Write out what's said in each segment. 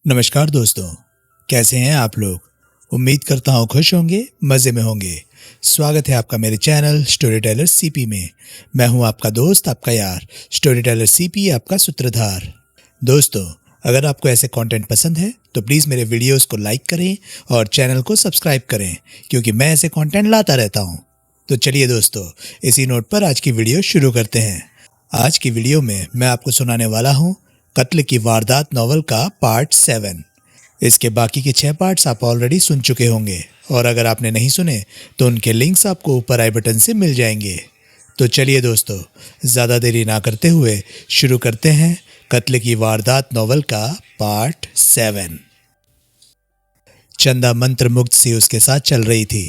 नमस्कार दोस्तों, कैसे हैं आप लोग। उम्मीद करता हूँ खुश होंगे, मज़े में होंगे। स्वागत है आपका मेरे चैनल स्टोरी टेलर सीपी में। मैं हूँ आपका दोस्त, आपका यार, स्टोरी टेलर सीपी, आपका सूत्रधार। दोस्तों, अगर आपको ऐसे कंटेंट पसंद है तो प्लीज़ मेरे वीडियोस को लाइक करें और चैनल को सब्सक्राइब करें, क्योंकि मैं ऐसे कंटेंट लाता रहता हूँ। तो चलिए दोस्तों, इसी नोट पर आज की वीडियो शुरू करते हैं। आज की वीडियो में मैं आपको सुनाने वाला हूँ कत्ल की वारदात नॉवल का पार्ट 7। इसके बाकी के 6 पार्ट्स आप ऑलरेडी सुन चुके होंगे, और अगर आपने नहीं सुने तो उनके लिंक्स आपको ऊपर आई बटन से मिल जाएंगे। तो चलिए दोस्तों, ज़्यादा देरी ना करते हुए शुरू करते हैं कत्ल की वारदात नॉवल का पार्ट 7। चंदा मंत्र मुग्ध सी उसके साथ चल रही थी।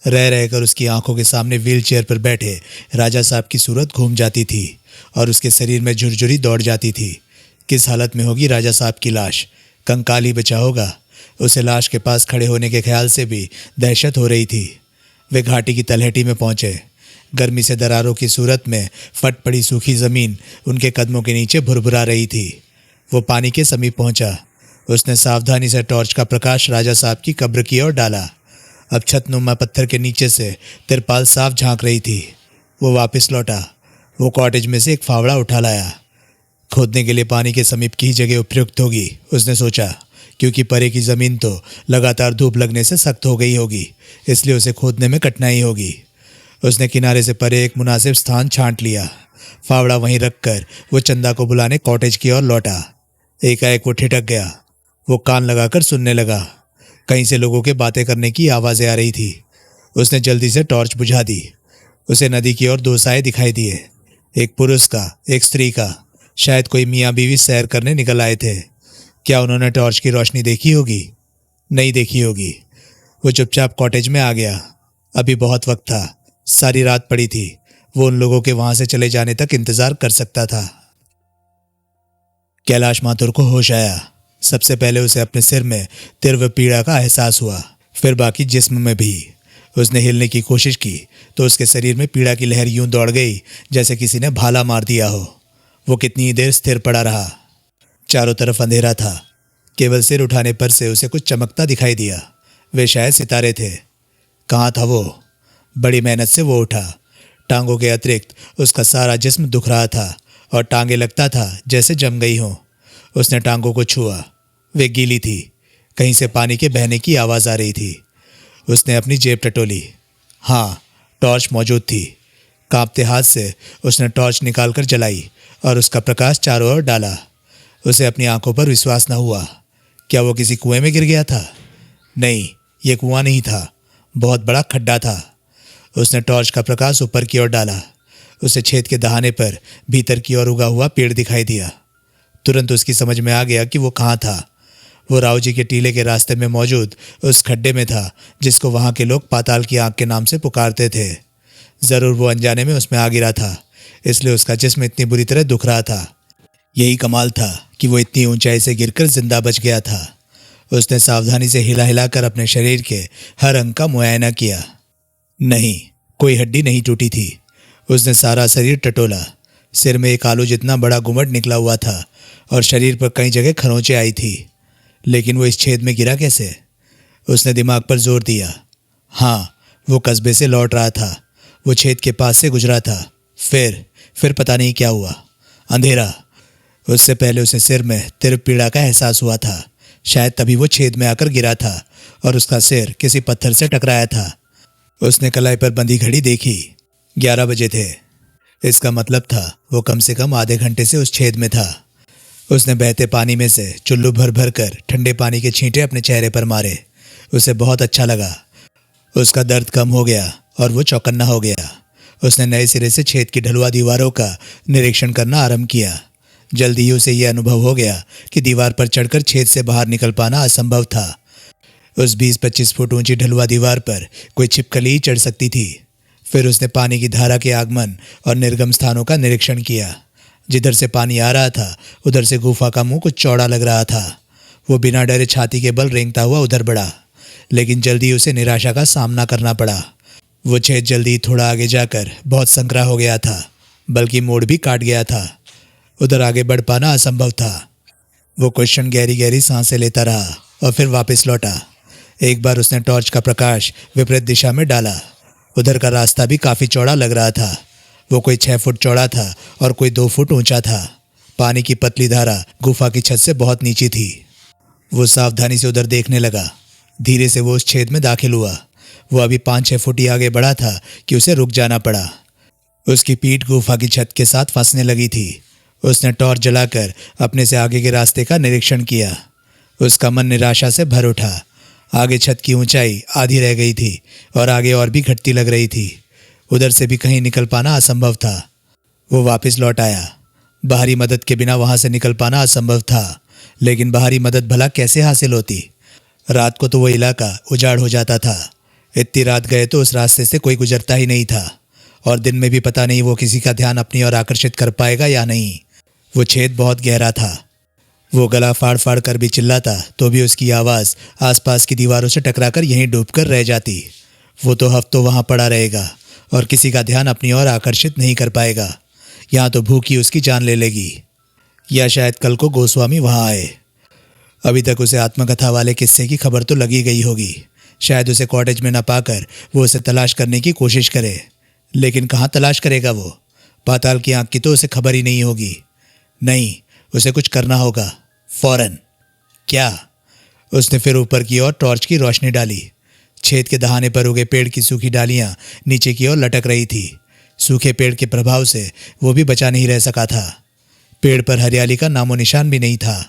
रह रहकर उसकी आंखों के सामने व्हील चेयर पर बैठे राजा साहब की सूरत घूम जाती थी और उसके शरीर में झुरझुरी दौड़ जाती थी। किस हालत में होगी राजा साहब की लाश, कंकाल ही बचा होगा। उसे लाश के पास खड़े होने के ख्याल से भी दहशत हो रही थी। वे घाटी की तलहटी में पहुंचे। गर्मी से दरारों की सूरत में फट पड़ी सूखी ज़मीन उनके कदमों के नीचे भुरभुरा रही थी। वो पानी के समीप पहुंचा। उसने सावधानी से टॉर्च का प्रकाश राजा साहब की कब्र की ओर डाला। अब छतनुमा पत्थर के नीचे से तिरपाल साफ झांक रही थी। वो वापस लौटा। वो कॉटेज में से एक फावड़ा उठा लाया। खोदने के लिए पानी के समीप की जगह उपयुक्त होगी, उसने सोचा, क्योंकि परे की ज़मीन तो लगातार धूप लगने से सख्त हो गई होगी, इसलिए उसे खोदने में कठिनाई होगी। उसने किनारे से परे एक मुनासिब स्थान छांट लिया। फावड़ा वहीं रखकर वो चंदा को बुलाने कॉटेज की ओर लौटा। एकाएक वो ठिठक गया। वो कान लगाकर सुनने लगा। कहीं से लोगों के बातें करने की आवाज़ें आ रही थी। उसने जल्दी से टॉर्च बुझा दी। उसे नदी की ओर 2 साए दिखाई दिए, एक पुरुष का, एक स्त्री का। शायद कोई मियाँ बीवी सैर करने निकल आए थे। क्या उन्होंने टॉर्च की रोशनी देखी होगी? नहीं देखी होगी। वो चुपचाप कॉटेज में आ गया। अभी बहुत वक्त था, सारी रात पड़ी थी। वो उन लोगों के वहां से चले जाने तक इंतजार कर सकता था। कैलाश माथुर को होश आया। सबसे पहले उसे अपने सिर में तीव्र पीड़ा का एहसास हुआ, फिर बाकी जिस्म में भी। उसने हिलने की कोशिश की तो उसके शरीर में पीड़ा की लहर यूं दौड़ गई जैसे किसी ने भाला मार दिया हो। वो कितनी देर स्थिर पड़ा रहा। चारों तरफ अंधेरा था। केवल सिर उठाने पर से उसे कुछ चमकता दिखाई दिया। वे शायद सितारे थे। कहाँ था वो? बड़ी मेहनत से वो उठा। टांगों के अतिरिक्त उसका सारा जिस्म दुख रहा था और टांगें लगता था जैसे जम गई हों। उसने टांगों को छुआ। वे गीली थी। कहीं से पानी के बहने की आवाज़ आ रही थी। उसने अपनी जेब टटोली। हाँ, टॉर्च मौजूद थी। कांपते हाथ से उसने टॉर्च निकालकर जलाई और उसका प्रकाश चारों ओर डाला। उसे अपनी आंखों पर विश्वास न हुआ। क्या वो किसी कुएं में गिर गया था? नहीं, ये कुआं नहीं था, बहुत बड़ा खड्डा था। उसने टॉर्च का प्रकाश ऊपर की ओर डाला। उसे छेद के दहाने पर भीतर की ओर उगा हुआ पेड़ दिखाई दिया। तुरंत उसकी समझ में आ गया कि वो कहाँ था। वो राव जी के टीले के रास्ते में मौजूद उस खड्डे में था जिसको वहाँ के लोग पाताल की आंख के नाम से पुकारते थे। ज़रूर वो अनजाने में उसमें आ गिरा था, इसलिए उसका जिस्म इतनी बुरी तरह दुख रहा था। यही कमाल था कि वो इतनी ऊंचाई से गिरकर जिंदा बच गया था। उसने सावधानी से हिला हिलाकर अपने शरीर के हर अंग का मुआयना किया। नहीं, कोई हड्डी नहीं टूटी थी। उसने सारा शरीर टटोला। सिर में एक आलू जितना बड़ा घुमट निकला हुआ था और शरीर पर कई जगह खरोंचें आई थी। लेकिन वो इस छेद में गिरा कैसे? उसने दिमाग पर जोर दिया। हाँ, वो कस्बे से लौट रहा था। वो छेद के पास से गुजरा था। फिर पता नहीं क्या हुआ। अंधेरा। उससे पहले उसे सिर में तीव्र पीड़ा का एहसास हुआ था। शायद तभी वो छेद में आकर गिरा था और उसका सिर किसी पत्थर से टकराया था। उसने कलाई पर बंधी घड़ी देखी। 11 बजे थे। इसका मतलब था वो कम से कम आधे घंटे से उस छेद में था। उसने बहते पानी में से चुल्लू भर भर कर ठंडे पानी के छींटे अपने चेहरे पर मारे। उसे बहुत अच्छा लगा। उसका दर्द कम हो गया और वो चौकन्ना हो गया। उसने नए सिरे से छेद की ढलुआ दीवारों का निरीक्षण करना आरंभ किया। जल्दी ही उसे यह अनुभव हो गया कि दीवार पर चढ़कर छेद से बाहर निकल पाना असंभव था। उस 20-25 फुट ऊंची ढलुआ दीवार पर कोई छिपकली ही चढ़ सकती थी। फिर उसने पानी की धारा के आगमन और निर्गम स्थानों का निरीक्षण किया। जिधर से पानी आ रहा था उधर से गुफा का मुंह कुछ चौड़ा लग रहा था। वो बिना डरे छाती के बल रेंगता हुआ उधर बढ़ा, लेकिन जल्दी उसे निराशा का सामना करना पड़ा। वो छेद जल्दी थोड़ा आगे जाकर बहुत संकरा हो गया था, बल्कि मोड़ भी काट गया था। उधर आगे बढ़ पाना असंभव था। वो क्वेश्चन गहरी गहरी सांसें लेता रहा और फिर वापस लौटा। एक बार उसने टॉर्च का प्रकाश विपरीत दिशा में डाला। उधर का रास्ता भी काफी चौड़ा लग रहा था। वो कोई 6 फुट चौड़ा था और कोई 2 फुट ऊंचा था। पानी की पतली धारा गुफा की छत से बहुत नीचे थी। वो सावधानी से उधर देखने लगा। धीरे से वो उस छेद में दाखिल हुआ। वो अभी 5-6 फुट ही आगे बढ़ा था कि उसे रुक जाना पड़ा। उसकी पीठ गुफा की छत के साथ फंसने लगी थी। उसने टॉर्च जलाकर अपने से आगे के रास्ते का निरीक्षण किया। उसका मन निराशा से भर उठा। आगे छत की ऊंचाई आधी रह गई थी और आगे और भी घटती लग रही थी। उधर से भी कहीं निकल पाना असंभव था। वो वापस लौट आया। बाहरी मदद के बिना वहां से निकल पाना असंभव था, लेकिन बाहरी मदद भला कैसे हासिल होती? रात को तो वो इलाका उजाड़ हो जाता था। इतनी रात गए तो उस रास्ते से कोई गुजरता ही नहीं था, और दिन में भी पता नहीं वो किसी का ध्यान अपनी ओर आकर्षित कर पाएगा या नहीं। वो छेद बहुत गहरा था। वो गला फाड़ फाड़ कर भी चिल्लाता तो भी उसकी आवाज़ आसपास की दीवारों से टकराकर यहीं डूबकर रह जाती। वो तो हफ्तों वहाँ पड़ा रहेगा और किसी का ध्यान अपनी ओर आकर्षित नहीं कर पाएगा। यहाँ तो भूख ही उसकी जान ले लेगी। या शायद कल को गोस्वामी वहाँ आए। अभी तक उसे आत्मकथा वाले किस्से की खबर तो लगी गई होगी। शायद उसे कॉटेज में न पाकर वो उसे तलाश करने की कोशिश करे, लेकिन कहाँ तलाश करेगा वो? पाताल की आंख की तो उसे खबर ही नहीं होगी। नहीं, उसे कुछ करना होगा फौरन। क्या? उसने फिर ऊपर की ओर टॉर्च की रोशनी डाली। छेद के दहाने पर उगे पेड़ की सूखी डालियां नीचे की ओर लटक रही थी। सूखे पेड़ के प्रभाव से वो भी बचा नहीं रह सका था। पेड़ पर हरियाली का नामो निशान भी नहीं था।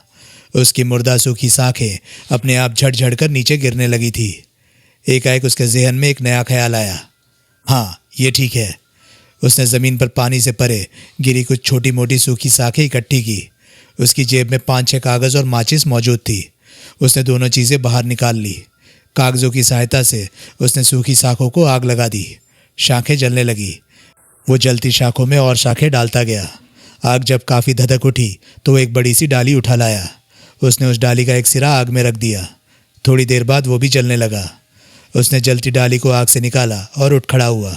उसकी मुर्दा सूखी शाखें अपने आप झड़ कर नीचे गिरने लगी थी। एकाएक उसके जहन में एक नया ख्याल आया। हाँ, ये ठीक है। उसने ज़मीन पर पानी से परे गिरी कुछ छोटी मोटी सूखी शाखें इकट्ठी की। उसकी जेब में 5-6 कागज़ और माचिस मौजूद थी। उसने दोनों चीज़ें बाहर निकाल ली। कागज़ों की सहायता से उसने सूखी शाखों को आग लगा दी। शाखें जलने लगी। वो जलती शाखों में और शाखें डालता गया। आग जब काफ़ी धधक उठी तो वो एक बड़ी सी डाली उठा लाया। उसने उस डाली का एक सिरा आग में रख दिया। थोड़ी देर बाद वो भी जलने लगा। उसने जलती डाली को आग से निकाला और उठ खड़ा हुआ।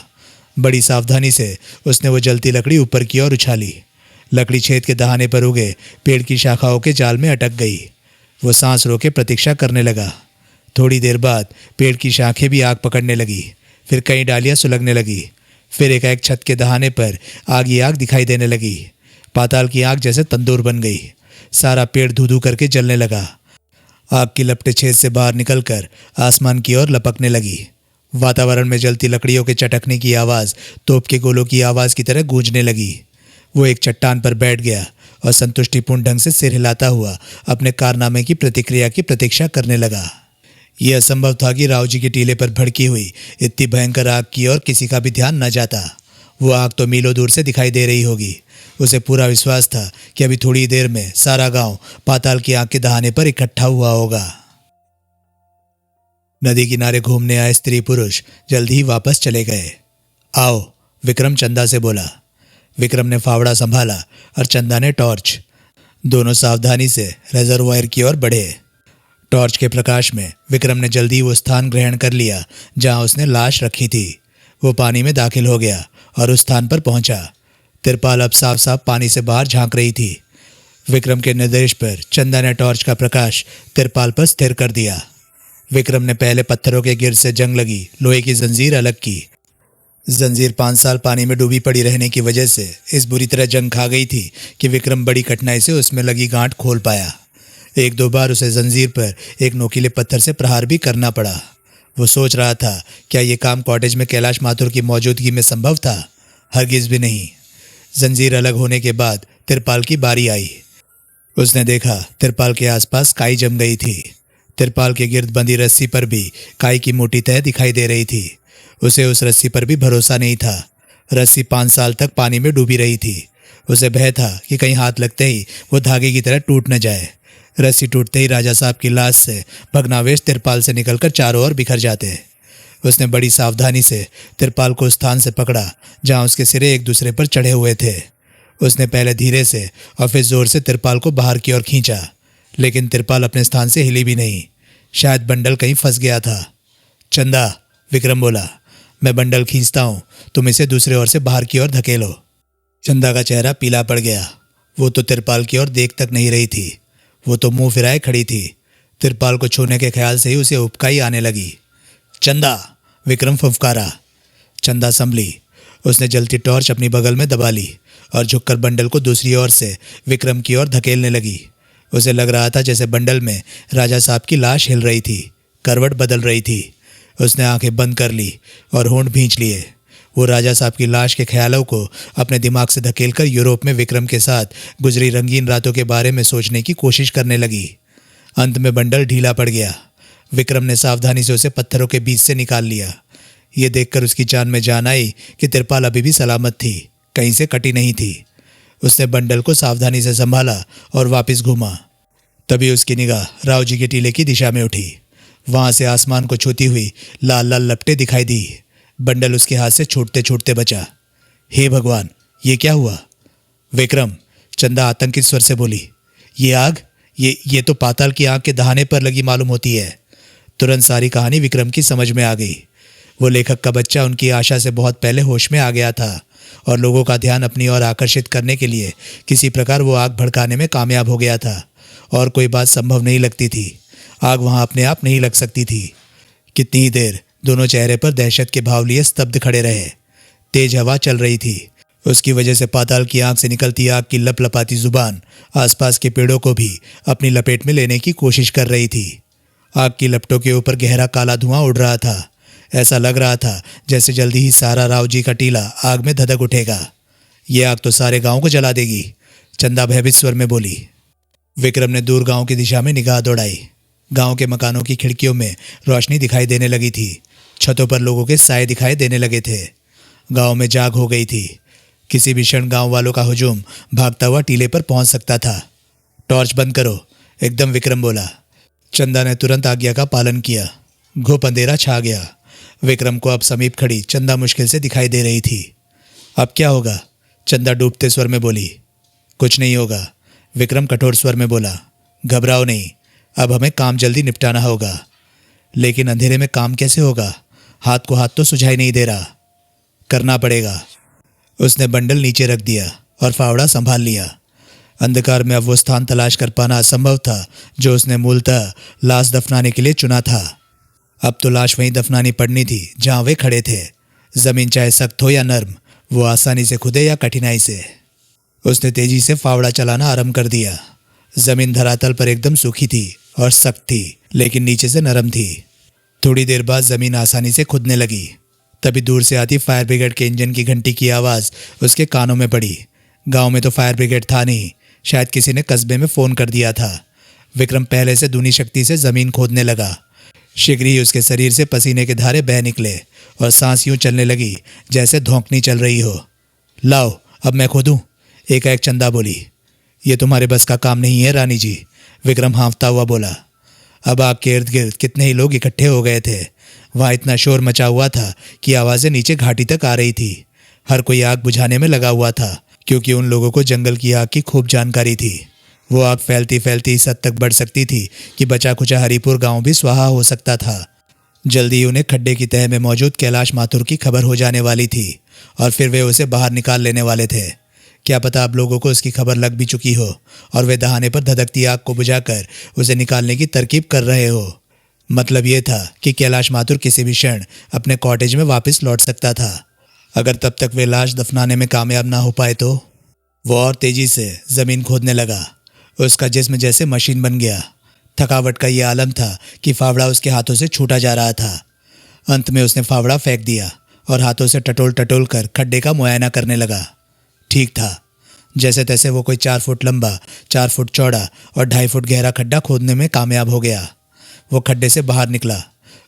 बड़ी सावधानी से उसने वो जलती लकड़ी ऊपर की ओर उछाली। लकड़ी छेद के दहाने पर उगे पेड़ की शाखाओं के जाल में अटक गई। वो सांस रोके प्रतीक्षा करने लगा। थोड़ी देर बाद पेड़ की शाखें भी आग पकड़ने लगी। फिर कई डालियां सुलगने लगी। फिर एकाएक छत के दहाने पर आग ही आग दिखाई देने लगी। पाताल की आग जैसे तंदूर बन गई। सारा पेड़ धू धू करके जलने लगा। आग की लपटें छेद से बाहर निकलकर आसमान की ओर लपकने लगी। वातावरण में जलती लकड़ियों के चटकने की आवाज़ तोप के गोलों की आवाज़ की तरह गूंजने लगी। वो एक चट्टान पर बैठ गया और संतुष्टिपूर्ण ढंग से सिर हिलाता हुआ अपने कारनामे की प्रतिक्रिया की प्रतीक्षा करने लगा। यह असंभव था कि राव जी के टीले पर भड़की हुई इतनी भयंकर आग की ओर किसी का भी ध्यान न जाता। वो आग तो मीलों दूर से दिखाई दे रही होगी। उसे पूरा विश्वास था कि अभी थोड़ी देर में सारा गांव पाताल की आग के दहाने पर इकट्ठा हुआ होगा। नदी किनारे घूमने आए स्त्री पुरुष जल्दी ही वापस चले गए। आओ, विक्रम चंदा से बोला। विक्रम ने फावड़ा संभाला और चंदा ने टॉर्च। दोनों सावधानी से रिजर्वायर की ओर बढ़े। टॉर्च के प्रकाश में विक्रम ने जल्दी वो स्थान ग्रहण कर लिया जहां उसने लाश रखी थी। वो पानी में दाखिल हो गया और उस स्थान पर पहुंचा। तिरपाल अब साफ साफ पानी से बाहर झांक रही थी। विक्रम के निर्देश पर चंदा ने टॉर्च का प्रकाश तिरपाल पर स्थिर कर दिया। विक्रम ने पहले पत्थरों के गिर से जंग लगी लोहे की जंजीर अलग की। जंजीर 5 साल पानी में डूबी पड़ी रहने की वजह से इस बुरी तरह जंग खा गई थी कि विक्रम बड़ी कठिनाई से उसमें लगी गांठ खोल पाया। 1-2 बार उसे जंजीर पर एक नोकीले पत्थर से प्रहार भी करना पड़ा। वो सोच रहा था, क्या ये काम कॉटेज में कैलाश माथुर की मौजूदगी में संभव था? हरगिज भी नहीं। जंजीर अलग होने के बाद तिरपाल की बारी आई। उसने देखा तिरपाल के आसपास काई जम गई थी। तिरपाल के गिर्द बंधी रस्सी पर भी काई की मोटी तह दिखाई दे रही थी। उसे उस रस्सी पर भी भरोसा नहीं था। रस्सी 5 साल तक पानी में डूबी रही थी। उसे भय था कि कहीं हाथ लगते ही वो धागे की तरह टूट न जाए। रस्सी टूटते ही राजा साहब की लाश से भग्नावेश तिरपाल से निकलकर चारों ओर बिखर जाते। उसने बड़ी सावधानी से तिरपाल को उस स्थान से पकड़ा जहां उसके सिरे एक दूसरे पर चढ़े हुए थे। उसने पहले धीरे से और फिर जोर से तिरपाल को बाहर की ओर खींचा, लेकिन तिरपाल अपने स्थान से हिली भी नहीं। शायद बंडल कहीं फंस गया था। चंदा, विक्रम बोला, मैं बंडल खींचता हूँ, तुम इसे दूसरे ओर से बाहर की ओर धकेलो। चंदा का चेहरा पीला पड़ गया। वो तो तिरपाल की ओर देख तक नहीं रही थी। वो तो मुंह फिराए खड़ी थी। तिरपाल को छूने के ख्याल से ही उसे उबकाई आने लगी। चंदा, विक्रम फुफकारा। चंदा संभली। उसने जलती टॉर्च अपनी बगल में दबा ली और झुककर बंडल को दूसरी ओर से विक्रम की ओर धकेलने लगी। उसे लग रहा था जैसे बंडल में राजा साहब की लाश हिल रही थी, करवट बदल रही थी। उसने आंखें बंद कर ली और होंठ भींच लिए। वो राजा साहब की लाश के ख्यालों को अपने दिमाग से धकेलकर यूरोप में विक्रम के साथ गुजरी रंगीन रातों के बारे में सोचने की कोशिश करने लगी। अंत में बंडल ढीला पड़ गया। विक्रम ने सावधानी से उसे पत्थरों के बीच से निकाल लिया। ये देखकर उसकी जान में जान आई कि तिरपाल अभी भी सलामत थी, कहीं से कटी नहीं थी। उसने बंडल को सावधानी से संभाला और वापस घूमा। तभी उसकी निगाह राव जी के टीले की दिशा में उठी। वहां से आसमान को छूती हुई लाल लाल लपटें दिखाई दी। बंडल उसके हाथ से छूटते छूटते बचा। हे भगवान, ये क्या हुआ? विक्रम, चंदा आतंकित स्वर से बोली। ये आग, ये तो पाताल की आग के दहाने पर लगी मालूम होती है। तुरंत सारी कहानी विक्रम की समझ में आ गई। वो लेखक का बच्चा उनकी आशा से बहुत पहले होश में आ गया था और लोगों का ध्यान अपनी ओर आकर्षित करने के लिए किसी प्रकार वो आग भड़काने में कामयाब हो गया था। और कोई बात संभव नहीं लगती थी। आग वहां अपने आप नहीं लग सकती थी। कितनी ही देर दोनों चेहरे पर दहशत के भाव लिए स्तब्ध खड़े रहे। तेज हवा चल रही थी। उसकी वजह से पाताल की आग से निकलती आग की लपलपाती जुबान आसपास के पेड़ों को भी अपनी लपेट में लेने की कोशिश कर रही थी। आग की लपटों के ऊपर गहरा काला धुआं उड़ रहा था। ऐसा लग रहा था जैसे जल्दी ही सारा राव जी का टीला आग में धधक उठेगा। ये आग तो सारे गांव को जला देगी, चंदा भयभीत स्वर में बोली। विक्रम ने दूर गांव की दिशा में निगाह दौड़ाई। गांव के मकानों की खिड़कियों में रोशनी दिखाई देने लगी थी। छतों पर लोगों के साए दिखाई देने लगे थे। गांव में जाग हो गई थी। किसी भी क्षण गांव वालों का हुजूम भागता हुआ टीले पर पहुंच सकता था। टॉर्च बंद करो, एकदम विक्रम बोला। चंदा ने तुरंत आज्ञा का पालन किया। घुप अंधेरा छा गया। विक्रम को अब समीप खड़ी चंदा मुश्किल से दिखाई दे रही थी। अब क्या होगा? चंदा डूबते स्वर में बोली। कुछ नहीं होगा, विक्रम कठोर स्वर में बोला। घबराओ नहीं, अब हमें काम जल्दी निपटाना होगा। लेकिन अंधेरे में काम कैसे होगा? हाथ को हाथ तो सुझाई नहीं दे रहा। करना पड़ेगा। उसने बंडल नीचे रख दिया और फावड़ा संभाल लिया। अंधकार में अब वो स्थान तलाश कर पाना असंभव था जो उसने मूलतः लाश दफनाने के लिए चुना था। अब तो लाश वहीं दफनानी पड़नी थी जहां वे खड़े थे। जमीन चाहे सख्त हो या नर्म, वो आसानी से खुदे या कठिनाई से। उसने तेजी से फावड़ा चलाना आरंभ कर दिया। जमीन धरातल पर एकदम सूखी थी और सख्त थी, लेकिन नीचे से नरम थी। थोड़ी देर बाद जमीन आसानी से खुदने लगी। तभी दूर से आती फायर ब्रिगेड के इंजन की घंटी की आवाज़ उसके कानों में पड़ी। गांव में तो फायर ब्रिगेड था नहीं, शायद किसी ने कस्बे में फ़ोन कर दिया था। विक्रम पहले से दूनी शक्ति से जमीन खोदने लगा। शीघ्र ही उसके शरीर से पसीने के धारे बह निकले और सांस यूं चलने लगी जैसे धौंकनी चल रही हो। लाओ, अब मैं खोदूं, एकाएक चंदा बोली। ये तुम्हारे बस का काम नहीं है रानी जी, विक्रम हाँफता हुआ बोला। अब आग के इर्द गिर्द कितने ही लोग इकट्ठे हो गए थे। वहाँ इतना शोर मचा हुआ था कि आवाज़ें नीचे घाटी तक आ रही थी। हर कोई आग बुझाने में लगा हुआ था, क्योंकि उन लोगों को जंगल की आग की खूब जानकारी थी। वो आग फैलती फैलती इस हद तक बढ़ सकती थी कि बचा खुचा हरिपुर गांव भी स्वाहा हो सकता था। जल्दी ही उन्हें खड्डे की तह में मौजूद कैलाश माथुर की खबर हो जाने वाली थी और फिर वे उसे बाहर निकाल लेने वाले थे। क्या पता अब लोगों को उसकी खबर लग भी चुकी हो और वे दहाने पर धधकती आग को बुझाकर उसे निकालने की तरकीब कर रहे हो। मतलब ये था कि कैलाश माथुर किसी भी क्षण अपने कॉटेज में वापस लौट सकता था। अगर तब तक वे लाश दफनाने में कामयाब ना हो पाए तो। वो और तेजी से जमीन खोदने लगा। उसका जिस्म जैसे मशीन बन गया। थकावट का ये आलम था कि फावड़ा उसके हाथों से छूटा जा रहा था। अंत में उसने फावड़ा फेंक दिया और हाथों से टटोल टटोल कर खड्डे का मुआयना करने लगा। ठीक था। जैसे तैसे वो कोई 4 फुट लंबा, 4 फुट चौड़ा और 2.5 फुट गहरा खड्डा खोदने में कामयाब हो गया। वो खड्डे से बाहर निकला।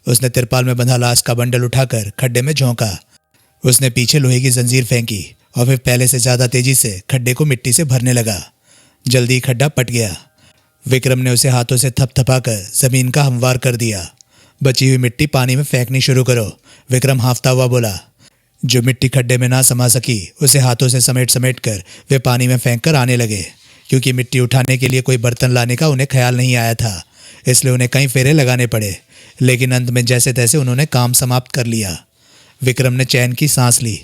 उसने तिरपाल में बंधा लाश का बंडल उठाकर खड्डे में झोंका। उसने पीछे लोहे की जंजीर फेंकी और फिर पहले से ज़्यादा तेजी से खड्डे को मिट्टी से भरने लगा। जल्दी खड्डा पट गया। विक्रम ने उसे हाथों से थपथपाकर जमीन का हमवार कर दिया। बची हुई मिट्टी पानी में फेंकनी शुरू करो, विक्रम हाँफता हुआ बोला। जो मिट्टी खड्डे में ना समा सकी उसे हाथों से समेट समेट कर वे पानी में फेंक कर आने लगे। क्योंकि मिट्टी उठाने के लिए कोई बर्तन लाने का उन्हें ख्याल नहीं आया था, इसलिए उन्हें कई फेरे लगाने पड़े। लेकिन अंत में जैसे तैसे उन्होंने काम समाप्त कर लिया। विक्रम ने चैन की सांस ली।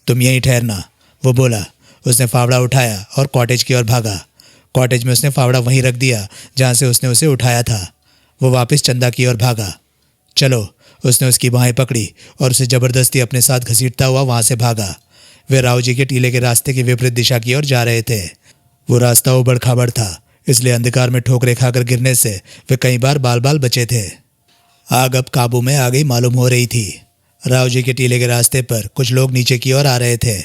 तुम यहीं ठहरना, वो बोला। उसने फावड़ा उठाया और कॉटेज की ओर भागा। कॉटेज में उसने फावड़ा वहीं रख दिया जहां से उसने उसे उठाया था। वो वापस चंदा की ओर भागा। चलो, उसने उसकी बाहें पकड़ी और उसे जबरदस्ती अपने साथ घसीटता हुआ वहां से भागा। वे राव जी के टीले के रास्ते की विपरीत दिशा की ओर जा रहे थे। वो रास्ता उबड़ खाबड़ था, इसलिए अंधकार में ठोकरें खाकर गिरने से वे कई बार बाल बाल बचे थे। आग अब काबू में आ गई मालूम हो रही थी। राव जी के टीले के रास्ते पर कुछ लोग नीचे की ओर आ रहे थे।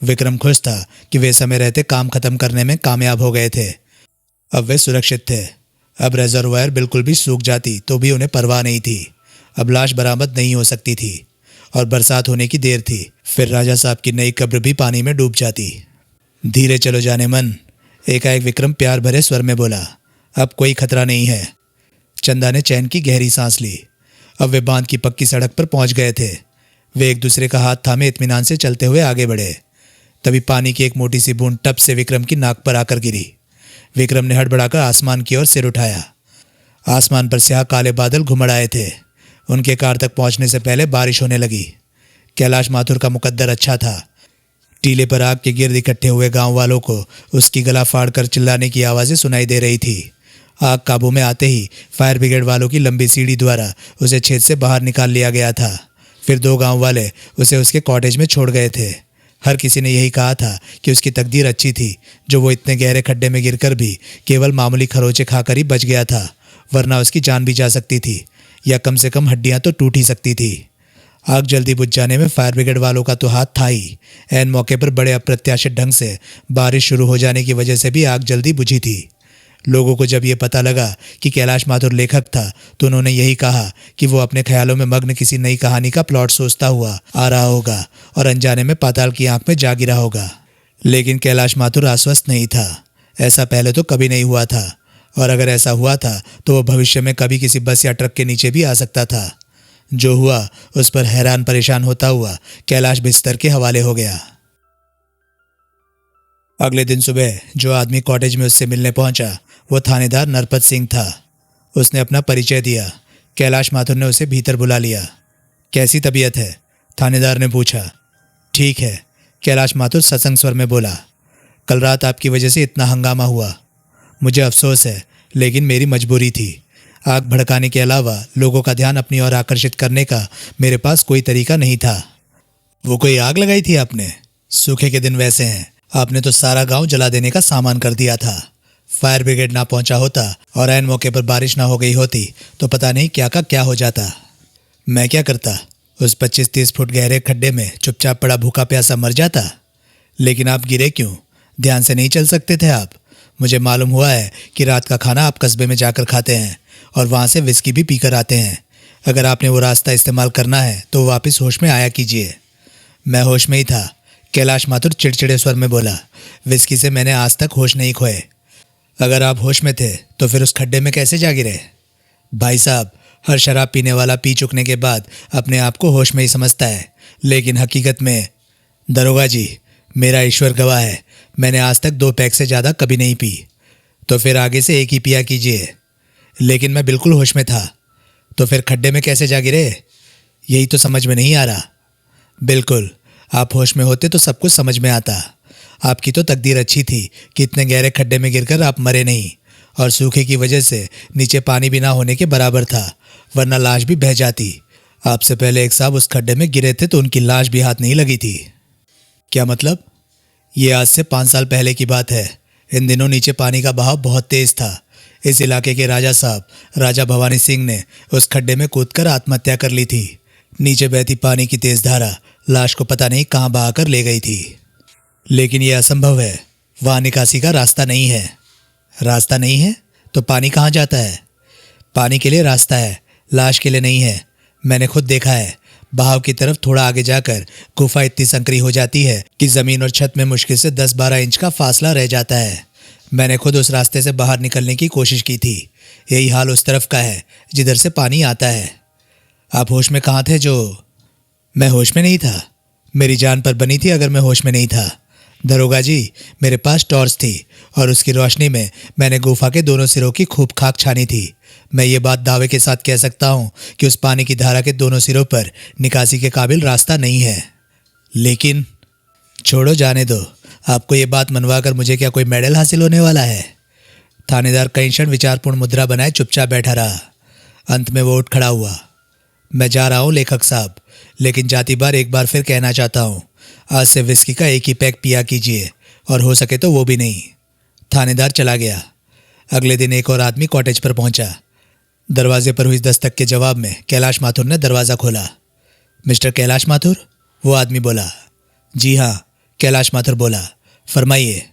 विक्रम खुश था कि वे समय रहते काम खत्म करने में कामयाब हो गए थे। अब वे सुरक्षित थे। अब रेजर्वायर बिल्कुल भी सूख जाती तो भी उन्हें परवाह नहीं थी। अब लाश बरामद नहीं हो सकती थी और बरसात होने की देर थी। फिर राजा साहब की नई कब्र भी पानी में डूब जाती। धीरे चलो जाने मन, एकाएक विक्रम प्यार भरे स्वर में बोला। अब कोई खतरा नहीं है। चंदा ने चैन की गहरी सांस ली। अब वे बांध की पक्की सड़क पर पहुंच गए थे। वे एक दूसरे का हाथ थामे इत्मीनान से चलते हुए आगे बढ़े। तभी पानी की एक मोटी सी बूंद टप से विक्रम की नाक पर आकर गिरी। विक्रम ने हड़बड़ाकर आसमान की ओर सिर उठाया। आसमान पर स्याह काले बादल घुमड़ आए थे। उनके कार तक पहुंचने से पहले बारिश होने लगी। कैलाश माथुर का मुकद्दर अच्छा था। टीले पर आग के गिर्द इकट्ठे हुए गांव वालों को उसकी गला फाड़कर चिल्लाने की आवाज़ें सुनाई दे रही थी। आग काबू में आते ही फायर ब्रिगेड वालों की लंबी सीढ़ी द्वारा उसे छेद से बाहर निकाल लिया गया था। फिर 2 गांव वाले उसे उसके कॉटेज में छोड़ गए थे। हर किसी ने यही कहा था कि उसकी तकदीर अच्छी थी जो वो इतने गहरे खड्डे में गिरकर भी केवल मामूली खरोचे खाकर ही बच गया था, वरना उसकी जान भी जा सकती थी या कम से कम हड्डियां तो टूट ही सकती थी। आग जल्दी बुझ जाने में फायर ब्रिगेड वालों का तो हाथ था ही। ऐन मौके पर बड़े अप्रत्याशित ढंग से बारिश शुरू हो जाने की वजह से भी आग जल्दी बुझी थी। लोगों को जब ये पता लगा कि कैलाश माथुर लेखक था तो उन्होंने यही कहा कि वो अपने ख्यालों में मग्न किसी नई कहानी का प्लॉट सोचता हुआ आ रहा होगा और अनजाने में पाताल की आंख में जा गिरा होगा। लेकिन कैलाश माथुर आश्वस्त नहीं था। ऐसा पहले तो कभी नहीं हुआ था, और अगर ऐसा हुआ था तो वो भविष्य में कभी किसी बस या ट्रक के नीचे भी आ सकता था। जो हुआ उस पर हैरान परेशान होता हुआ कैलाश बिस्तर के हवाले हो गया। अगले दिन सुबह जो आदमी कॉटेज में उससे मिलने पहुंचा वो थानेदार नरपत सिंह था। उसने अपना परिचय दिया। कैलाश माथुर ने उसे भीतर बुला लिया। कैसी तबीयत है? थानेदार ने पूछा। ठीक है, कैलाश माथुर सत्संग स्वर में बोला। कल रात आपकी वजह से इतना हंगामा हुआ। मुझे अफसोस है, लेकिन मेरी मजबूरी थी। आग भड़काने के अलावा लोगों का ध्यान अपनी ओर आकर्षित करने का मेरे पास कोई तरीका नहीं था। वो कोई आग लगाई थी आपने? सूखे के दिन वैसे हैं, आपने तो सारा गांव जला देने का सामान कर दिया था। फायर ब्रिगेड ना पहुंचा होता और ऐन मौके पर बारिश ना हो गई होती तो पता नहीं क्या का क्या हो जाता। मैं क्या करता? उस 25-30 फुट गहरे खड्डे में चुपचाप पड़ा भूखा प्यासा मर जाता। लेकिन आप गिरे क्यों? ध्यान से नहीं चल सकते थे आप? मुझे मालूम हुआ है कि रात का खाना आप कस्बे में जाकर खाते हैं और वहाँ से विस्की भी पीकर आते हैं। अगर आपने वो रास्ता इस्तेमाल करना है तो वापस होश में आया कीजिए। मैं होश में ही था, कैलाश माथुर चिड़चिड़े स्वर में बोला। विस्की से मैंने आज तक होश नहीं खोए। अगर आप होश में थे तो फिर उस खड्डे में कैसे जा गिरे? भाई साहब, हर शराब पीने वाला पी चुकने के बाद अपने आप को होश में ही समझता है, लेकिन हकीकत में दरोगा जी, मेरा ईश्वर गवाह है, मैंने आज तक 2 पैक से ज़्यादा कभी नहीं पी। तो फिर आगे से एक ही पिया कीजिए। लेकिन मैं बिल्कुल होश में था। तो फिर खड्डे में कैसे जा गिरे? यही तो समझ में नहीं आ रहा। बिल्कुल, आप होश में होते तो सब कुछ समझ में आता। आपकी तो तकदीर अच्छी थी कि इतने गहरे खड्डे में गिरकर आप मरे नहीं, और सूखे की वजह से नीचे पानी भी ना होने के बराबर था, वरना लाश भी बह जाती। आपसे पहले एक साहब उस खड्डे में गिरे थे तो उनकी लाश भी हाथ नहीं लगी थी। क्या मतलब? ये आज से 5 साल पहले की बात है। इन दिनों नीचे पानी का बहाव बहुत तेज था। इस इलाके के राजा साहब राजा भवानी सिंह ने उस खड्डे में कूदकर आत्महत्या कर ली थी। नीचे बहती पानी की तेज धारा लाश को पता नहीं कहाँ बहाकर ले गई थी। लेकिन यह असंभव है, वहाँ निकासी का रास्ता नहीं है। रास्ता नहीं है तो पानी कहाँ जाता है? पानी के लिए रास्ता है, लाश के लिए नहीं है। मैंने खुद देखा है। बहाव की तरफ थोड़ा आगे जाकर गुफा इतनी संकरी हो जाती है कि जमीन और छत में मुश्किल से 10-12 इंच का फासला रह जाता है। मैंने खुद उस रास्ते से बाहर निकलने की कोशिश की थी। यही हाल उस तरफ का है जिधर से पानी आता है। आप होश में कहाँ थे? जो मैं होश में नहीं था। मेरी जान पर बनी थी अगर मैं होश में नहीं था। दरोगा जी, मेरे पास टॉर्च थी और उसकी रोशनी में मैंने गुफा के दोनों सिरों की खूब खाक छानी थी। मैं ये बात दावे के साथ कह सकता हूँ कि उस पानी की धारा के दोनों सिरों पर निकासी के काबिल रास्ता नहीं है। लेकिन छोड़ो, जाने दो। आपको ये बात मनवाकर मुझे क्या कोई मेडल हासिल होने वाला है? थानेदार कई क्षण विचारपूर्ण मुद्रा बनाए चुपचाप बैठा रहा। अंत में वो उठ खड़ा हुआ। मैं जा रहा हूँ लेखक साहब, लेकिन जाती बार एक बार फिर कहना चाहता हूँ, आज से विस्की का एक ही पैक पिया कीजिए, और हो सके तो वो भी नहीं। थानेदार चला गया। अगले दिन एक और आदमी कॉटेज पर पहुंचा। दरवाजे पर हुई दस्तक के जवाब में कैलाश माथुर ने दरवाज़ा खोला। मिस्टर कैलाश माथुर? वो आदमी बोला। जी हाँ, कैलाश माथुर बोला। फरमाइए।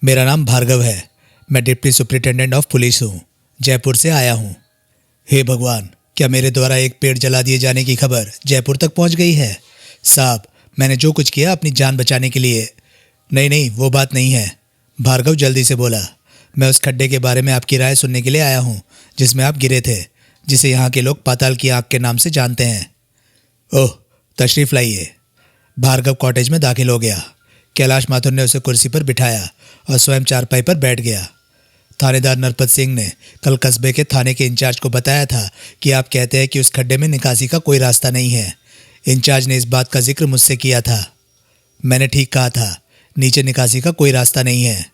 मेरा नाम भार्गव है, मैं डिप्टी सुपरिटेंडेंट ऑफ पुलिस हूँ, जयपुर से आया हूँ। हे भगवान, क्या मेरे द्वारा एक पेड़ जला दिए जाने की खबर जयपुर तक पहुँच गई है? साहब, मैंने जो कुछ किया अपनी जान बचाने के लिए। नहीं नहीं, वो बात नहीं है, भार्गव जल्दी से बोला। मैं उस खड्डे के बारे में आपकी राय सुनने के लिए आया हूँ जिसमें आप गिरे थे, जिसे यहाँ के लोग पाताल की आंख के नाम से जानते हैं। ओह, तशरीफ़ लाइए। भार्गव कॉटेज में दाखिल हो गया। कैलाश माथुर ने उसे कुर्सी पर बिठाया और स्वयं चारपाई पर बैठ गया। थानेदार नरपत सिंह ने कल कस्बे के थाने के इंचार्ज को बताया था कि आप कहते हैं कि उस खड्डे में निकासी का कोई रास्ता नहीं है। इंचार्ज ने इस बात का जिक्र मुझसे किया था। मैंने ठीक कहा था, नीचे निकासी का कोई रास्ता नहीं है।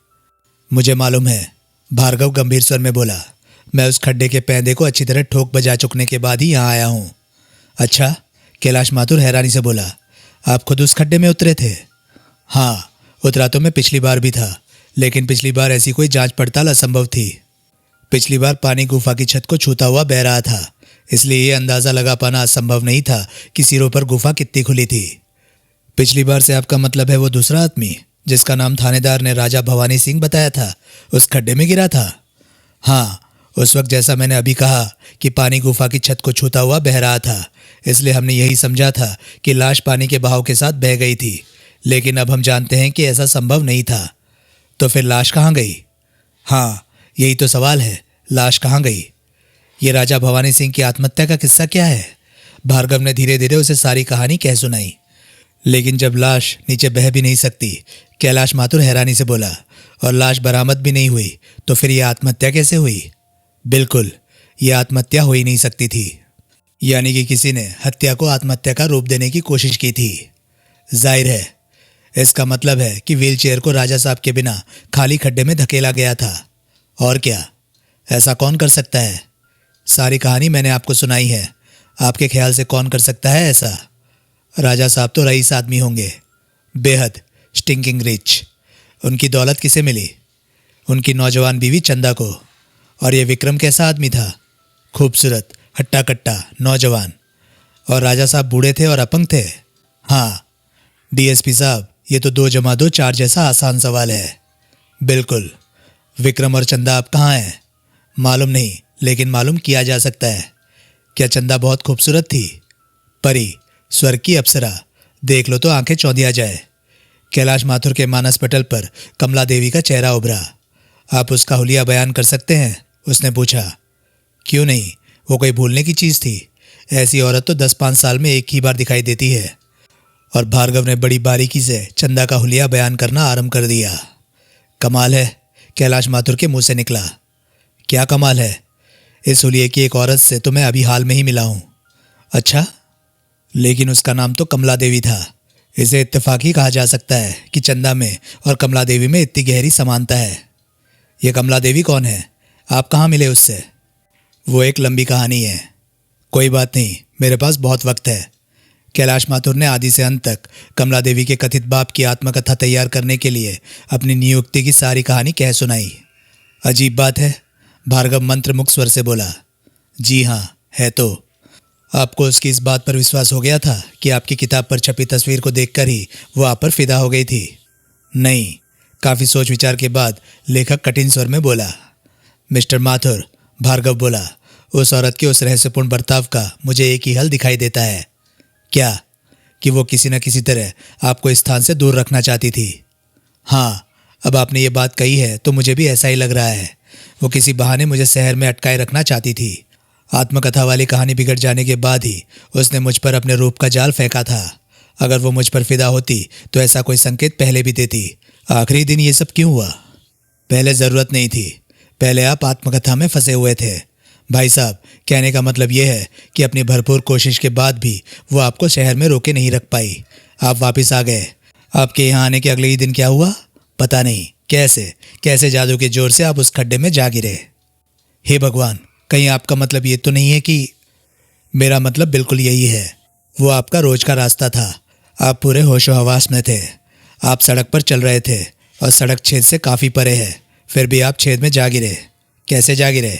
मुझे मालूम है, भार्गव गंभीर स्वर में बोला। मैं उस खड्डे के पैंदे को अच्छी तरह ठोक बजा चुकने के बाद ही यहाँ आया हूँ। अच्छा, कैलाश माथुर हैरानी से बोला। आप खुद उस खड्डे में उतरे थे? हाँ, उतरा तो मैं पिछली बार भी था, लेकिन पिछली बार ऐसी कोई जांच पड़ताल असंभव थी। पिछली बार पानी गुफा की छत को छूता हुआ बह रहा था, इसलिए ये अंदाज़ा लगा पाना असंभव नहीं था कि सिरों पर गुफा कितनी खुली थी। पिछली बार से आपका मतलब है वो दूसरा आदमी जिसका नाम थानेदार ने राजा भवानी सिंह बताया था, उस खड्डे में गिरा था? हाँ, उस वक्त जैसा मैंने अभी कहा कि पानी गुफा की छत को छूता हुआ बह रहा था, इसलिए हमने यही समझा था कि लाश पानी के बहाव के साथ बह गई थी, लेकिन अब हम जानते हैं कि ऐसा संभव नहीं था। तो फिर लाश कहाँ गई? हाँ, यही तो सवाल है, लाश कहाँ गई? ये राजा भवानी सिंह की आत्महत्या का किस्सा क्या है? भार्गव ने धीरे धीरे उसे सारी कहानी कह सुनाई। लेकिन जब लाश नीचे बह भी नहीं सकती, कैलाश माथुर हैरानी से बोला, और लाश बरामद भी नहीं हुई, तो फिर यह आत्महत्या कैसे हुई? बिल्कुल, यह आत्महत्या हो ही नहीं सकती थी। यानी कि किसी ने हत्या को आत्महत्या का रूप देने की कोशिश की थी। जाहिर है, इसका मतलब है कि व्हीलचेयर को राजा साहब के बिना खाली खड्डे में धकेला गया था। और क्या, ऐसा कौन कर सकता है? सारी कहानी मैंने आपको सुनाई है, आपके ख्याल से कौन कर सकता है ऐसा? राजा साहब तो रईस आदमी होंगे, बेहद स्टिंकिंग रिच। उनकी दौलत किसे मिली? उनकी नौजवान बीवी चंदा को। और ये विक्रम कैसा आदमी था? खूबसूरत, हट्टा कट्टा, नौजवान। और राजा साहब बूढ़े थे और अपंग थे? हाँ। डीएसपी साहब, ये तो 2 जमा 2 4 जैसा आसान सवाल है। बिल्कुल। विक्रम और चंदा अब कहाँ हैं? मालूम नहीं, लेकिन मालूम किया जा सकता है। क्या चंदा बहुत खूबसूरत थी? परी, स्वर्ग की अप्सरा, देख लो तो आंखें चौंधिया जाए। कैलाश माथुर के मानस पटल पर कमला देवी का चेहरा उभरा। आप उसका हुलिया बयान कर सकते हैं? उसने पूछा। क्यों नहीं, वो कोई भूलने की चीज़ थी? ऐसी औरत तो 10-5 साल में एक ही बार दिखाई देती है। और भार्गव ने बड़ी बारीकी से चंदा का हुलिया बयान करना आरंभ कर दिया। कमाल है, कैलाश माथुर के मुंह से निकला। क्या कमाल है? इस हुलिये की एक औरत से तो मैं अभी हाल में ही मिला हूँ। अच्छा, लेकिन उसका नाम तो कमला देवी था। इसे इत्तेफाक ही कहा जा सकता है कि चंदा में और कमला देवी में इतनी गहरी समानता है। यह कमला देवी कौन है? आप कहाँ मिले उससे? वो एक लंबी कहानी है। कोई बात नहीं, मेरे पास बहुत वक्त है। कैलाश माथुर ने आदि से अंत तक कमला देवी के कथित बाप की आत्मकथा तैयार करने के लिए अपनी नियुक्ति की सारी कहानी कह सुनाई। अजीब बात है, भार्गव मंत्रमुग्ध स्वर से बोला। जी हाँ, है तो। आपको उसकी इस बात पर विश्वास हो गया था कि आपकी किताब पर छपी तस्वीर को देखकर ही वो आप पर फिदा हो गई थी? नहीं, काफ़ी सोच विचार के बाद लेखक कठिन स्वर में बोला। मिस्टर माथुर, भार्गव बोला, उस औरत के उस रहस्यपूर्ण बर्ताव का मुझे एक ही हल दिखाई देता है। क्या? कि वो किसी न किसी तरह आपको इस स्थान से दूर रखना चाहती थी। हाँ, अब आपने ये बात कही है तो मुझे भी ऐसा ही लग रहा है। वो किसी बहाने मुझे शहर में अटकाए रखना चाहती थी। आत्मकथा वाली कहानी बिगड़ जाने के बाद ही उसने मुझ पर अपने रूप का जाल फेंका था। अगर वो मुझ पर फिदा होती तो ऐसा कोई संकेत पहले भी देती। आखिरी दिन ये सब क्यों हुआ? पहले ज़रूरत नहीं थी, पहले आप आत्मकथा में फंसे हुए थे। भाई साहब, कहने का मतलब यह है कि अपनी भरपूर कोशिश के बाद भी वो आपको शहर में रोके नहीं रख पाई। आप वापस आ गए। आपके यहाँ आने के अगले ही दिन क्या हुआ? पता नहीं, कैसे कैसे जादू के जोर से आप उस खड्डे में जा गिरे? हे भगवान, कहीं आपका मतलब ये तो नहीं है कि? मेरा मतलब बिल्कुल यही है। वो आपका रोज का रास्ता था। आप पूरे होशो हवास में थे। आप सड़क पर चल रहे थे और सड़क छेद से काफ़ी परे है, फिर भी आप छेद में जा गिरे। कैसे जा गिरे?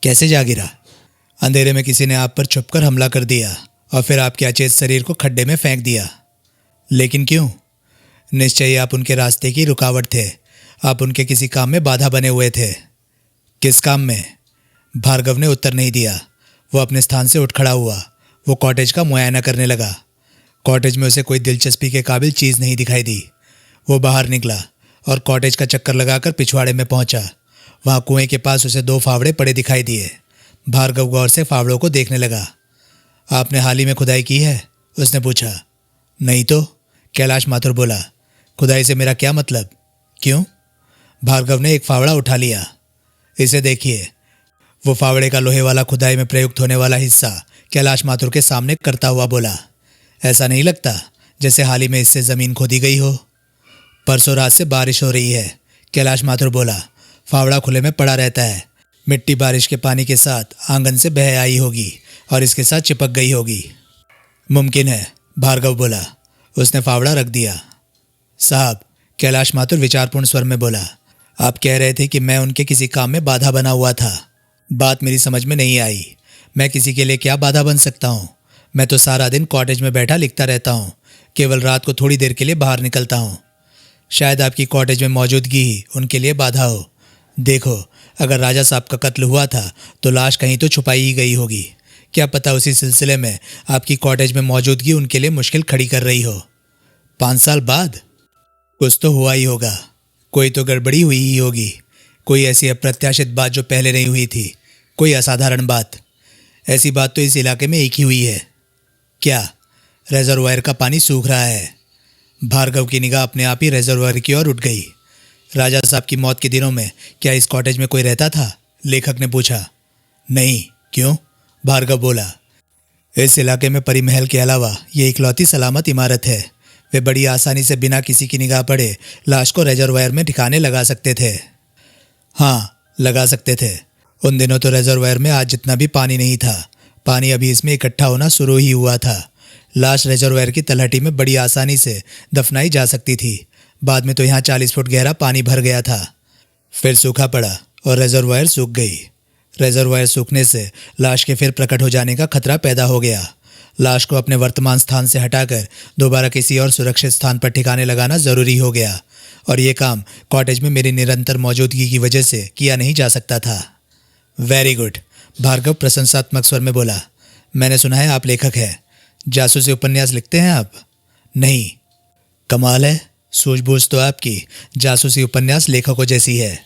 कैसे जा गिरा? अंधेरे में किसी ने आप पर छुपकर हमला कर दिया और फिर आपके अचेत शरीर को खड्डे में फेंक दिया। लेकिन क्यों? निश्चय ही आप उनके रास्ते की रुकावट थे। आप उनके किसी काम में बाधा बने हुए थे। किस काम में? भार्गव ने उत्तर नहीं दिया। वो अपने स्थान से उठ खड़ा हुआ। वो कॉटेज का मुआयना करने लगा। कॉटेज में उसे कोई दिलचस्पी के काबिल चीज़ नहीं दिखाई दी। वो बाहर निकला और कॉटेज का चक्कर लगाकर पिछवाड़े में पहुंचा। वहाँ कुएं के पास उसे 2 फावड़े पड़े दिखाई दिए। भार्गव गौर से फावड़ों को देखने लगा। आपने हाल ही में खुदाई की है? उसने पूछा। नहीं तो, कैलाश माथुर बोला। खुदाई से मेरा क्या मतलब? क्यों? भार्गव ने एक फावड़ा उठा लिया। इसे देखिए। वो फावड़े का लोहे वाला खुदाई में प्रयुक्त होने वाला हिस्सा कैलाश माथुर के सामने करता हुआ बोला। ऐसा नहीं लगता जैसे हाल ही में इससे ज़मीन खोदी गई हो? परसों रात से बारिश हो रही है, कैलाश माथुर बोला। फावड़ा खुले में पड़ा रहता है। मिट्टी बारिश के पानी के साथ आंगन से बह आई होगी और इसके साथ चिपक गई होगी। मुमकिन है, भार्गव बोला। उसने फावड़ा रख दिया। साहब, कैलाश माथुर विचारपूर्ण स्वर में बोला, आप कह रहे थे कि मैं उनके किसी काम में बाधा बना हुआ था। बात मेरी समझ में नहीं आई। मैं किसी के लिए क्या बाधा बन सकता हूँ? मैं तो सारा दिन कॉटेज में बैठा लिखता रहता हूँ। केवल रात को थोड़ी देर के लिए बाहर निकलता हूँ। शायद आपकी कॉटेज में मौजूदगी ही उनके लिए बाधा हो। देखो, अगर राजा साहब का कत्ल हुआ था तो लाश कहीं तो छुपाई ही गई होगी। क्या पता उसी सिलसिले में आपकी कॉटेज में मौजूदगी उनके लिए मुश्किल खड़ी कर रही हो। 5 साल बाद? कुछ तो हुआ ही होगा। कोई तो गड़बड़ी हुई ही होगी। कोई ऐसी अप्रत्याशित बात जो पहले नहीं हुई थी। कोई असाधारण बात। ऐसी बात तो इस इलाके में एक ही हुई है। क्या? रिजर्वायर का पानी सूख रहा है। भार्गव की निगाह अपने आप ही रिजर्वायर की ओर उठ गई। राजा साहब की मौत के दिनों में क्या इस कॉटेज में कोई रहता था? लेखक ने पूछा। नहीं। क्यों? भार्गव बोला। इस इलाके में परिमहल के अलावा ये इकलौती सलामत इमारत है। वे बड़ी आसानी से बिना किसी की निगाह पड़े लाश को रिजर्वायर में ठिकाने लगा सकते थे। हाँ, लगा सकते थे। उन दिनों तो रिजर्वायर में आज जितना भी पानी नहीं था। पानी अभी इसमें इकट्ठा होना शुरू ही हुआ था। लाश रिजर्वायर की तलहटी में बड़ी आसानी से दफनाई जा सकती थी। बाद में तो यहाँ 40 फुट गहरा पानी भर गया था। फिर सूखा पड़ा और रिजर्वायर सूख गई। रिजर्वायर सूखने से लाश के फिर प्रकट हो जाने का खतरा पैदा हो गया। लाश को अपने वर्तमान स्थान से हटाकर दोबारा किसी और सुरक्षित स्थान पर ठिकाने लगाना ज़रूरी हो गया और ये काम कॉटेज में मेरी निरंतर मौजूदगी की वजह से किया नहीं जा सकता था। वेरी गुड, भार्गव प्रशंसात्मक स्वर में बोला। मैंने सुना है आप लेखक हैं। जासूसी उपन्यास लिखते हैं आप? नहीं। कमाल है, सूझबूझ तो आपकी जासूसी उपन्यास लेखकों जैसी है।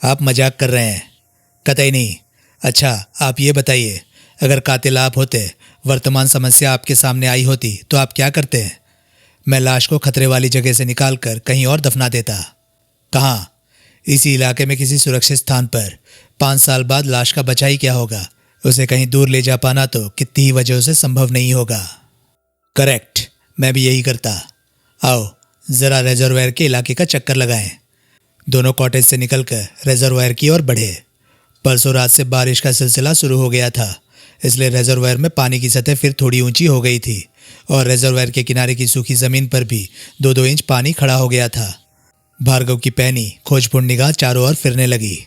आप मजाक कर रहे हैं? कतई नहीं। अच्छा, आप ये बताइए, अगर कातिल आप होते, वर्तमान समस्या आपके सामने आई होती तो आप क्या करते? मैं लाश को खतरे वाली जगह से निकालकर कहीं और दफना देता। कहाँ? इसी इलाके में किसी सुरक्षित स्थान पर। 5 साल बाद लाश का बचा ही क्या होगा? उसे कहीं दूर ले जा पाना तो कितनी ही वजहों से संभव नहीं होगा। करेक्ट, मैं भी यही करता। आओ ज़रा रिजर्वायर के इलाके का चक्कर लगाएं। दोनों कॉटेज से निकलकर रिजर्वायर की ओर बढ़े। परसों रात से बारिश का सिलसिला शुरू हो गया था, इसलिए रिजर्वायर में पानी की सतह फिर थोड़ी ऊंची हो गई थी और रिजर्वायर के किनारे की सूखी ज़मीन पर भी 2-2 इंच पानी खड़ा हो गया था। भार्गव की पैनी खोजपूर्ण निगाह चारों ओर फिरने लगी।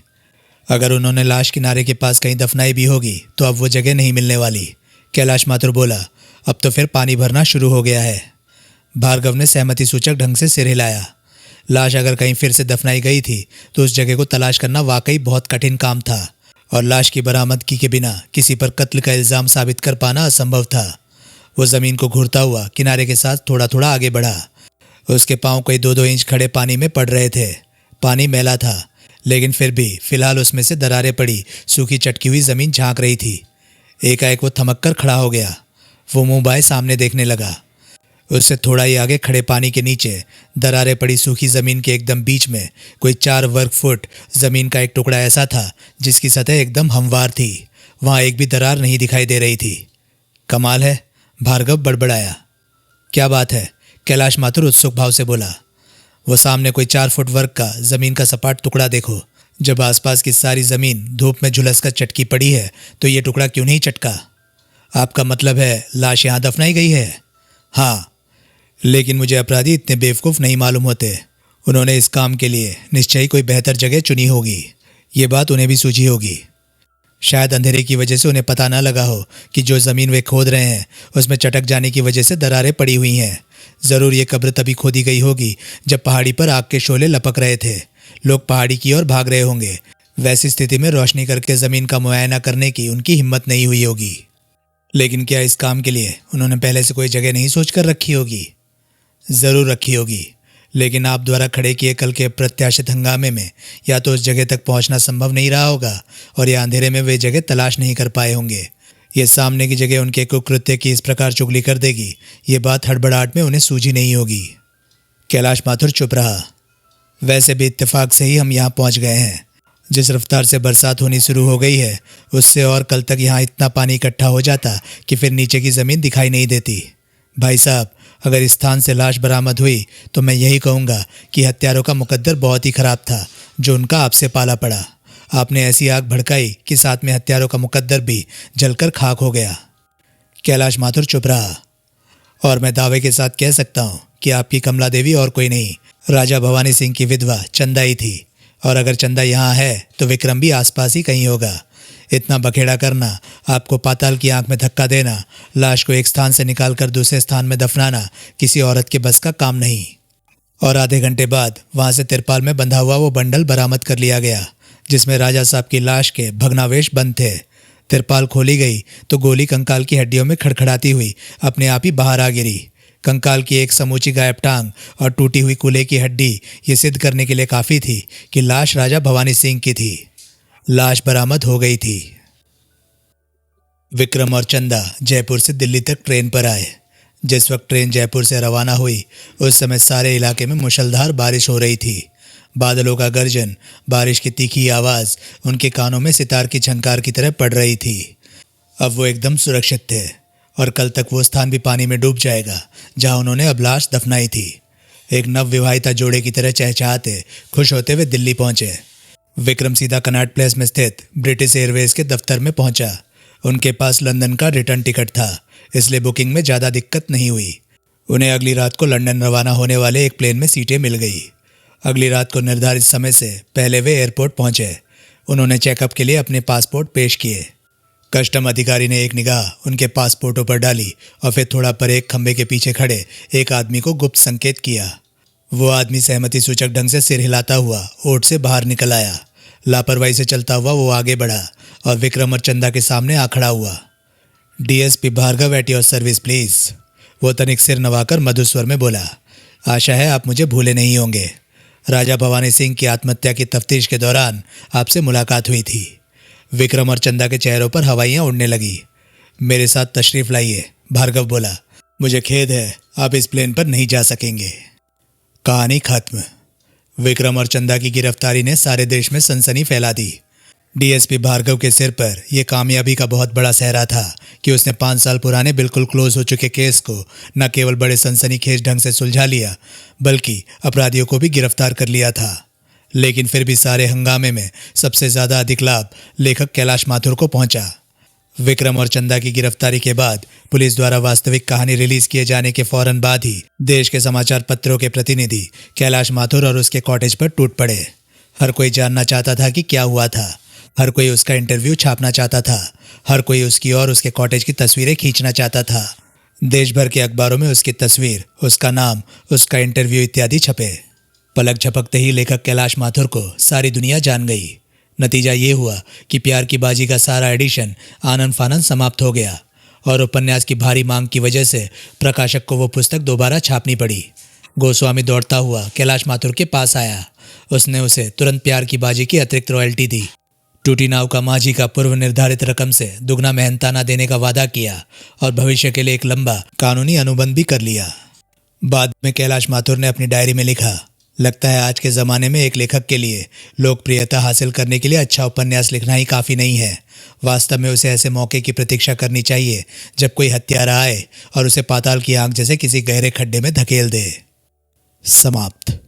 अगर उन्होंने लाश किनारे के पास कहीं दफनाई भी होगी तो अब वो जगह नहीं मिलने वाली। कैलाश माथुर बोला। अब तो फिर पानी भरना शुरू हो गया है। भार्गव ने सहमति सूचक ढंग से सिर हिलाया। लाश अगर कहीं फिर से दफनाई गई थी तो उस जगह को तलाश करना वाकई बहुत कठिन काम था और लाश की बरामदगी के बिना किसी पर कत्ल का इल्ज़ाम साबित कर पाना असंभव था। वो ज़मीन को घूरता हुआ किनारे के साथ थोड़ा थोड़ा आगे बढ़ा। उसके पांव कोई 2-2 इंच खड़े पानी में पड़ रहे थे। पानी मैला था, लेकिन फिर भी फिलहाल उसमें से दरारें पड़ी सूखी चटकी हुई ज़मीन झांक रही थी। एकाएक वो थमक कर खड़ा हो गया। वो मुंह बाएं सामने देखने लगा। उससे थोड़ा ही आगे खड़े पानी के नीचे दरारें पड़ी सूखी ज़मीन के एकदम बीच में कोई 4 वर्ग फुट ज़मीन का एक टुकड़ा ऐसा था जिसकी सतह एकदम हमवार थी। वहाँ एक भी दरार नहीं दिखाई दे रही थी। कमाल है, भार्गव बड़बड़ाया। क्या बात है? कैलाश माथुर उत्सुक भाव से बोला। वो सामने कोई 4 फुट वर्ग का जमीन का सपाट टुकड़ा देखो। जब आसपास की सारी जमीन धूप में झुलस कर चटकी पड़ी है तो ये टुकड़ा क्यों नहीं चटका? आपका मतलब है लाश यहाँ दफनाई गई है? हाँ, लेकिन मुझे अपराधी इतने बेवकूफ़ नहीं मालूम होते। उन्होंने इस काम के लिए निश्चय ही कोई बेहतर जगह चुनी होगी। ये बात उन्हें भी सूझी होगी। शायद अंधेरे की वजह से उन्हें पता ना लगा हो कि जो ज़मीन वे खोद रहे हैं उसमें चटक जाने की वजह से दरारें पड़ी हुई हैं। ज़रूर ये कब्र तभी खोदी गई होगी जब पहाड़ी पर आग के शोले लपक रहे थे। लोग पहाड़ी की ओर भाग रहे होंगे। वैसी स्थिति में रोशनी करके ज़मीन का मुआयना करने की उनकी हिम्मत नहीं हुई होगी। लेकिन क्या इस काम के लिए उन्होंने पहले से कोई जगह नहीं सोच कर रखी होगी? ज़रूर रखी होगी, लेकिन आप द्वारा खड़े किए कल के अप्रत्याशित हंगामे में या तो उस जगह तक पहुंचना संभव नहीं रहा होगा और या अंधेरे में वे जगह तलाश नहीं कर पाए होंगे। ये सामने की जगह उनके कुकृत्य की इस प्रकार चुगली कर देगी, ये बात हड़बड़ाहट में उन्हें सूझी नहीं होगी। कैलाश माथुर चुप रहा। वैसे भी इत्तेफाक से ही हम यहाँ पहुँच गए हैं। जिस रफ्तार से बरसात होनी शुरू हो गई है उससे और कल तक यहाँ इतना पानी इकट्ठा हो जाता कि फिर नीचे की ज़मीन दिखाई नहीं देती। भाई साहब, अगर इस स्थान से लाश बरामद हुई तो मैं यही कहूँगा कि हत्यारों का मुकद्दर बहुत ही खराब था जो उनका आपसे पाला पड़ा। आपने ऐसी आग भड़काई कि साथ में हत्यारों का मुकद्दर भी जलकर खाक हो गया। कैलाश माथुर चुप रहा। और मैं दावे के साथ कह सकता हूँ कि आपकी कमला देवी और कोई नहीं, राजा भवानी सिंह की विधवा चंदा ही थी। और अगर चंदा यहाँ है तो विक्रम भी आसपास ही कहीं होगा। इतना बखेड़ा करना, आपको पाताल की आंख में धक्का देना, लाश को एक स्थान से निकालकर दूसरे स्थान में दफनाना किसी औरत के बस का काम नहीं। और आधे घंटे बाद वहां से तिरपाल में बंधा हुआ वो बंडल बरामद कर लिया गया जिसमें राजा साहब की लाश के भग्नावशेष बंद थे। तिरपाल खोली गई तो गोली कंकाल की हड्डियों में खड़खड़ाती हुई अपने आप ही बाहर आ गिरी। कंकाल की एक समूची गायब टांग और टूटी हुई कूल्हे की हड्डी ये सिद्ध करने के लिए काफ़ी थी कि लाश राजा भवानी सिंह की थी। लाश बरामद हो गई थी। विक्रम और चंदा जयपुर से दिल्ली तक ट्रेन पर आए। जिस वक्त ट्रेन जयपुर से रवाना हुई उस समय सारे इलाके में मूसलाधार बारिश हो रही थी। बादलों का गर्जन, बारिश की तीखी आवाज़ उनके कानों में सितार की झंकार की तरह पड़ रही थी। अब वो एकदम सुरक्षित थे और कल तक वो स्थान भी पानी में डूब जाएगा जहां उन्होंने अब लाश दफनाई थी। एक नव विवाहिता जोड़े की तरह चहचहाते खुश होते हुए दिल्ली पहुंचे। विक्रम सीधा कनॉट प्लेस में स्थित ब्रिटिश एयरवेज के दफ्तर में पहुंचा। उनके पास लंदन का रिटर्न टिकट था, इसलिए बुकिंग में ज़्यादा दिक्कत नहीं हुई। उन्हें अगली रात को लंदन रवाना होने वाले एक प्लेन में सीटें मिल गई। अगली रात को निर्धारित समय से पहले वे एयरपोर्ट पहुंचे। उन्होंने चेकअप के लिए अपने पासपोर्ट पेश किए। कस्टम अधिकारी ने एक निगाह उनके पासपोर्टों पर डाली और फिर थोड़ा पर एक खंबे के पीछे खड़े एक आदमी को गुप्त संकेत किया। वो आदमी सहमति सूचक ढंग से सिर हिलाता हुआ ओट से बाहर निकल आया। लापरवाही से चलता हुआ वो आगे बढ़ा और विक्रम और चंदा के सामने आ खड़ा हुआ। DSP Bhargav at your service please, वो तनिक सिर नवाकर मधुर स्वर में बोला। आशा है आप मुझे भूले नहीं होंगे। राजा भवानी सिंह की आत्महत्या की तफ्तीश के दौरान आपसे मुलाकात हुई थी। विक्रम और चंदा के चेहरों पर हवाइयाँ उड़ने लगी। मेरे साथ तशरीफ लाइए, भार्गव बोला। मुझे खेद है, आप इस प्लेन पर नहीं जा सकेंगे। कहानी खत्म। विक्रम और चंदा की गिरफ्तारी ने सारे देश में सनसनी फैला दी। डीएसपी भार्गव के सिर पर यह कामयाबी का बहुत बड़ा सहरा था कि उसने 5 साल पुराने बिल्कुल क्लोज हो चुके केस को न केवल बड़े सनसनीखेज ढंग से सुलझा लिया बल्कि अपराधियों को भी गिरफ्तार कर लिया था। लेकिन फिर भी सारे हंगामे में सबसे ज़्यादा अधिक लाभ लेखक कैलाश माथुर को पहुंचा। विक्रम और चंदा की गिरफ्तारी के बाद पुलिस द्वारा वास्तविक कहानी रिलीज किए जाने के फौरन बाद ही देश के समाचार पत्रों के प्रतिनिधि कैलाश माथुर और उसके कॉटेज पर टूट पड़े। हर कोई जानना चाहता था कि क्या हुआ था। हर कोई उसका इंटरव्यू छापना चाहता था। हर कोई उसकी और उसके कॉटेज की तस्वीरें खींचना चाहता था। देश भर के अखबारों में उसकी तस्वीर, उसका नाम, उसका इंटरव्यू इत्यादि छपे। पलक झपकते ही लेखक कैलाश माथुर को सारी दुनिया जान गई। नतीजा ये हुआ कि प्यार की बाजी का सारा एडिशन आनन फानन समाप्त हो गया और उपन्यास की भारी मांग की वजह से प्रकाशक को वो पुस्तक दोबारा छापनी पड़ी। गोस्वामी दौड़ता हुआ कैलाश माथुर के पास आया। उसने उसे तुरंत प्यार की बाजी की अतिरिक्त रॉयल्टी दी। टूटी नाव का माझी का पूर्व निर्धारित रकम से दुगना मेहनताना देने का वादा किया और भविष्य के लिए एक लंबा कानूनी अनुबंध भी कर लिया। बाद में कैलाश माथुर ने अपनी डायरी में लिखा, लगता है आज के ज़माने में एक लेखक के लिए लोकप्रियता हासिल करने के लिए अच्छा उपन्यास लिखना ही काफ़ी नहीं है। वास्तव में उसे ऐसे मौके की प्रतीक्षा करनी चाहिए जब कोई हत्यारा आए और उसे पाताल की आग जैसे किसी गहरे खड्डे में धकेल दे। समाप्त।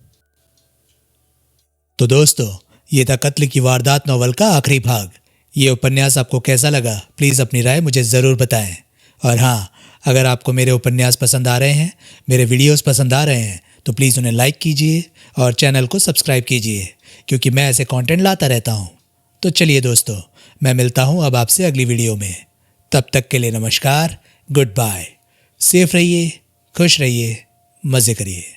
तो दोस्तों, ये था कत्ल की वारदात नॉवल का आखिरी भाग। ये उपन्यास आपको कैसा लगा, प्लीज़ अपनी राय मुझे ज़रूर बताएं। और हाँ, अगर आपको मेरे उपन्यास पसंद आ रहे हैं, मेरे वीडियोस पसंद आ रहे हैं, तो प्लीज़ उन्हें लाइक कीजिए और चैनल को सब्सक्राइब कीजिए, क्योंकि मैं ऐसे कंटेंट लाता रहता हूँ। तो चलिए दोस्तों, मैं मिलता हूँ अब आपसे अगली वीडियो में। तब तक के लिए नमस्कार, गुड बाय। सेफ रहिए, खुश रहिए, मज़े करिए।